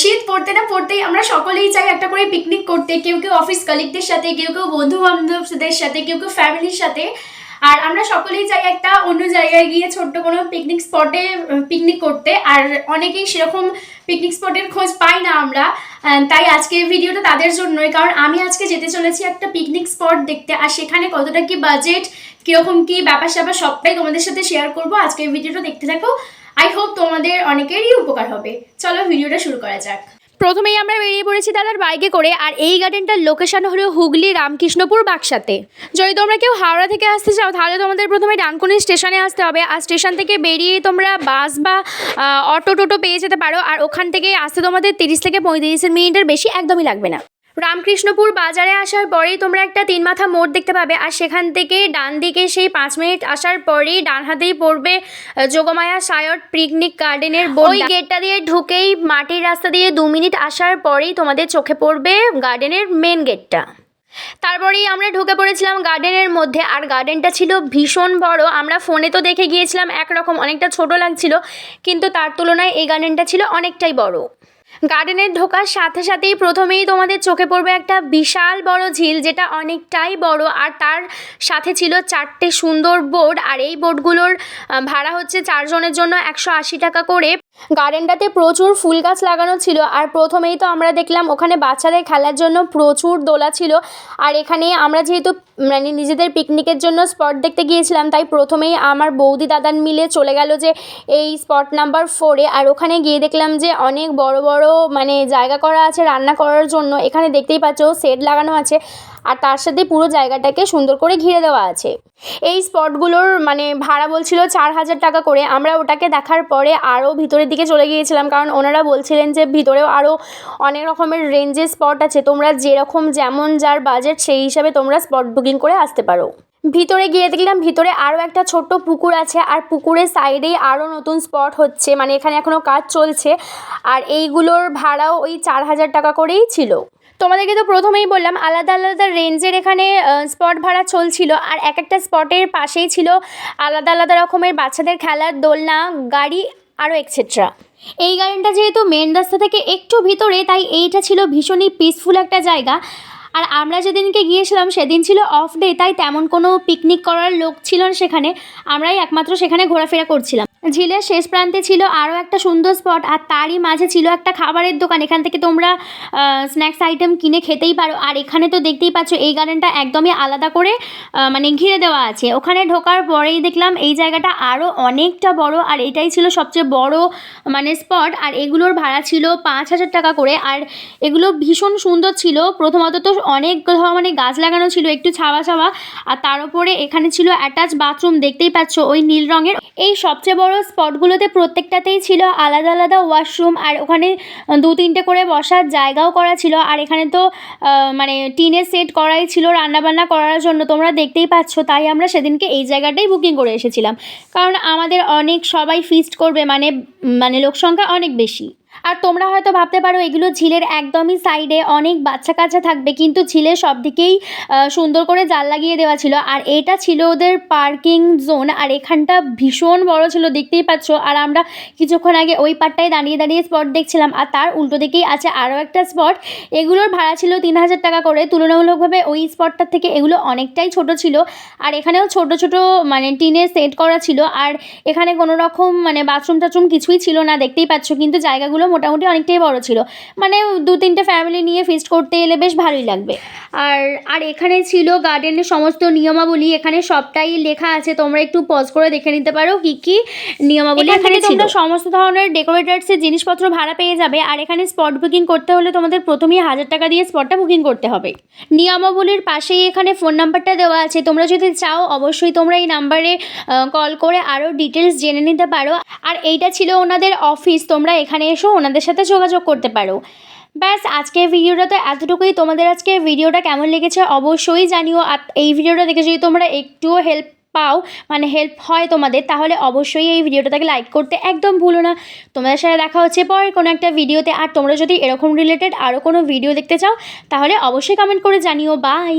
শীত পড়তে না পড়তেই আমরা সকলেই চাই একটা করে পিকনিক করতে, কেউ কেউ অফিস কলিগদের সাথে, কেউ কেউ বন্ধু বান্ধবদের সাথে, কেউ কেউ ফ্যামিলির সাথে। আর আমরা সকলেই চাই একটা অন্য জায়গায় গিয়ে ছোট্ট কোনো পিকনিক স্পটে পিকনিক করতে। আর অনেকেই সেরকম পিকনিক স্পটের খোঁজ পাই না আমরা, তাই আজকের ভিডিওটা তাদের জন্যই। কারণ আমি আজকে যেতে চলেছি একটা পিকনিক স্পট দেখতে, আর সেখানে কতটা কি বাজেট, কীরকম কি ব্যাপার স্যাপার সবটাই তোমাদের সাথে শেয়ার করবো। আজকের ভিডিওটা দেখতে থাকো, আই হোপ তোমাদের অনেকেরই উপকার হবে। চলো ভিডিওটা শুরু করা যাক। প্রথমেই আমরা বেরিয়ে পড়েছি দাদার বাইকে করে, আর এই গার্ডেনটার লোকেশন হলো হুগলি রামকৃষ্ণপুর বাক্সাতে। যদি তোমরা কেউ হাওড়া থেকে আসতে চাও তাহলে তোমাদের প্রথমে ডানকুনি স্টেশনে আসতে হবে, আর স্টেশন থেকে বেরিয়ে তোমরা বাস বা অটো টোটো পেয়ে যেতে পারো। আর ওখান থেকে আসতে তোমাদের 30 থেকে 35 মিনিটের বেশি একদমই লাগবে না। রামকৃষ্ণপুর বাজারে আসার পরেই তোমরা একটা 3 মাথা মোড় দেখতে পাবে, আর সেখান থেকে ডান দিকে সেই 5 মিনিট আসার পরেই ডান হাতেই পড়বে যোগমায়া সায়র পিকনিক গার্ডেনের বোর্ড। ওই গেটটা দিয়ে ঢুকেই মাটির রাস্তা দিয়ে 2 মিনিট আসার পরেই তোমাদের চোখে পড়বে গার্ডেনের মেন গেটটা। তারপরেই আমরা ঢুকে পড়েছিলাম গার্ডেনের মধ্যে, আর গার্ডেনটা ছিল ভীষণ বড়। আমরা ফোনে তো দেখে গিয়েছিলাম একরকম, অনেকটা ছোট লাগছিল, কিন্তু তার তুলনায় এই গার্ডেনটা ছিল অনেকটাই বড়। গার্ডেনের ঢোকার সাথে সাথেই প্রথমেই তোমাদের চোখে পড়বে একটা বিশাল বড় ঝিল, যেটা অনেকটাই বড়, আর তার সাথে ছিল 4টে সুন্দর বোর্ড। আর এই বোর্ডগুলোর ভাড়া হচ্ছে 4 জনের জন্য 180 টাকা করে। গার্ডেনটাতে প্রচুর ফুল গাছ লাগানো ছিল, আর প্রথমেই তো আমরা দেখলাম ওখানে বাচ্চাদের খেলার জন্য প্রচুর দোলা ছিল। আর এখানে আমরা যেহেতু মানে নিজেদের পিকনিকের জন্য স্পট দেখতে গিয়েছিলাম, তাই প্রথমেই আমার বৌদি দাদান মিলে চলে গেল যে এই স্পট নাম্বার 4-এ। আর ওখানে গিয়ে দেখলাম যে অনেক বড় বড় মানে জায়গা করা আছে রান্না করার জন্য। এখানে দেখতেই পাচ্ছ শেড লাগানো আছে, আর তার সাথে পুরো জায়গাটাকে সুন্দর করে ঘিরে দেওয়া আছে। এই স্পটগুলোর মানে ভাড়া বলছিল 4000 টাকা করে। আমরা ওটাকে দেখার পরে আরও ভিতরের দিকে চলে গিয়েছিলাম, কারণ ওনারা বলছিলেন যে ভিতরেও আরও অনেক রকমের রেঞ্জের স্পট আছে, তোমরা যেরকম যেমন যার বাজেট সেই হিসাবে তোমরা স্পট বুকিং করে আসতে পারো। ভিতরে গিয়ে দেখলাম ভিতরে আরও একটা ছোট্ট পুকুর আছে, আর পুকুরের সাইডেই আরও নতুন স্পট হচ্ছে, মানে এখানে এখনও কাজ চলছে। আর এইগুলোর ভাড়াও ওই 4000 টাকা করেই ছিল। তোমাদেরকে তো প্রথমেই বললাম আলাদা আলাদা রেঞ্জের এখানে স্পট ভাড়া চলছিল, আর এক একটা স্পটের পাশেই ছিল আলাদা আলাদা রকমের বাচ্চাদের খেলার দোলনা, গাড়ি আরও এক্সেট্রা। এই গার্ডেনটা যেহেতু মেন রাস্তা থেকে একটু ভিতরে, তাই এইটা ছিল ভীষণই পিসফুল একটা জায়গা। আর আমরা যেদিনকে গিয়েছিলাম সেদিন ছিল অফ ডে, তাই তেমন কোনো পিকনিক করার লোক ছিল না সেখানে, আমরাই একমাত্র সেখানে ঘোরাফেরা করছিলাম। ঝিলের শেষ প্রান্তে ছিল আরও একটা সুন্দর স্পট, আর তারই মাঝে ছিল একটা খাবারের দোকান। এখান থেকে তোমরা স্ন্যাক্স আইটেম কিনে খেতেই পারো। আর এখানে তো দেখতেই পাচ্ছ এই গার্ডেনটা একদমই আলাদা করে মানে ঘিরে দেওয়া আছে। ওখানে ঢোকার পরেই দেখলাম এই জায়গাটা আরও অনেকটা বড়, আর এটাই ছিল সবচেয়ে বড় মানে স্পট। আর এগুলোর ভাড়া ছিল 5000 টাকা করে, আর এগুলো ভীষণ সুন্দর ছিল। প্রথমত তো অনেক মানে গাছ লাগানো ছিল, একটু ছাওয়া ছাওয়া, আর তার উপরে এখানে ছিল অ্যাটাচ বাথরুম, দেখতেই পাচ্ছ ওই নীল রঙের। এই সবচেয়ে বড় স্পটগুলোতে প্রত্যেকটাতেই ছিল আলাদা আলাদা ওয়াশরুম, আর ওখানে 2-3টে করে বসার জায়গাও করা ছিল। আর এখানে তো মানে টিনের সেট করাই ছিল রান্নাবান্না করার জন্য, তোমরা দেখতেই পাচ্ছ। তাই আমরা সেদিনকে এই জায়গাটাই বুকিং করে এসেছিলাম, কারণ আমাদের অনেক সবাই ফিস্ট করবে, মানে লোক সংখ্যা অনেক বেশি। আর তোমরা হয়তো ভাবতে পারো এগুলো ঝিলের একদমই সাইডে, অনেক বাচ্চা কাচ্চা থাকবে, কিন্তু ঝিলের সব দিকেই সুন্দর করে জাল লাগিয়ে দেওয়া ছিল। আর এটা ছিল ওদের পার্কিং জোন, আর এখানটা ভীষণ বড় ছিল, দেখতেই পাচ্ছ। আর আমরা কিছুক্ষণ আগে ওই পারটায় দাঁড়িয়ে দাঁড়িয়ে স্পট দেখছিলাম, আর তার উল্টো দিকেই আছে আরও একটা স্পট। এগুলোর ভাড়া ছিল 3000 টাকা করে। তুলনামূলকভাবে ওই স্পটটার থেকে এগুলো অনেকটাই ছোট ছিল, আর এখানেও ছোট ছোট মানে টিনের সেট করা ছিল। আর এখানে কোনো রকম মানে বাথরুম টাথরুম কিছুই ছিল না, দেখতেই পাচ্ছ, কিন্তু জায়গাগুলো মোটামুটি অনেকটাই বড় ছিল, মানে 2-3টে ফ্যামিলি নিয়ে ফিস্ট করতে এলে বেশ ভালোই লাগবে। আর এখানে ছিল গার্ডেনের সমস্ত নিয়মাবলী, এখানে সবটাই লেখা আছে, তোমরা একটু পজ করে দেখে নিতে পারো কি কি নিয়মাবলী এখানে ছিল। তোমরা সমস্ত ধরনের ডেকোরেটার্সের জিনিসপত্র ভাড়া পেয়ে যাবে। আর এখানে স্পট বুকিং করতে হলে তোমাদের প্রথমেই 1000 টাকা দিয়ে স্পটটা বুকিং করতে হবে। নিয়মাবলীর পাশেই এখানে ফোন নাম্বারটা দেওয়া আছে, তোমরা যদি চাও অবশ্যই তোমরা এই নাম্বারে কল করে আরও ডিটেলস জেনে নিতে পারো। আর এইটা ছিল ওনাদের অফিস, তোমরা এখানে এসো ওনাদের সাথে যোগাযোগ করতে পারো। ব্যাস, আজকের ভিডিওটা তো এতটুকুই। তোমাদের আজকের ভিডিওটা কেমন লেগেছে অবশ্যই জানিও। আর এই ভিডিওটা দেখে যদি তোমরা একটুও হেল্প পাও, মানে হেল্প হয় তোমাদের, তাহলে অবশ্যই এই ভিডিওটাকে লাইক করতে একদম ভুলো না। তোমাদের সাথে দেখা হচ্ছে পরে কোনো একটা ভিডিওতে। আর তোমরা যদি এরকম রিলেটেড আরও কোনো ভিডিও দেখতে চাও তাহলে অবশ্যই কমেন্ট করে জানিও। বাই।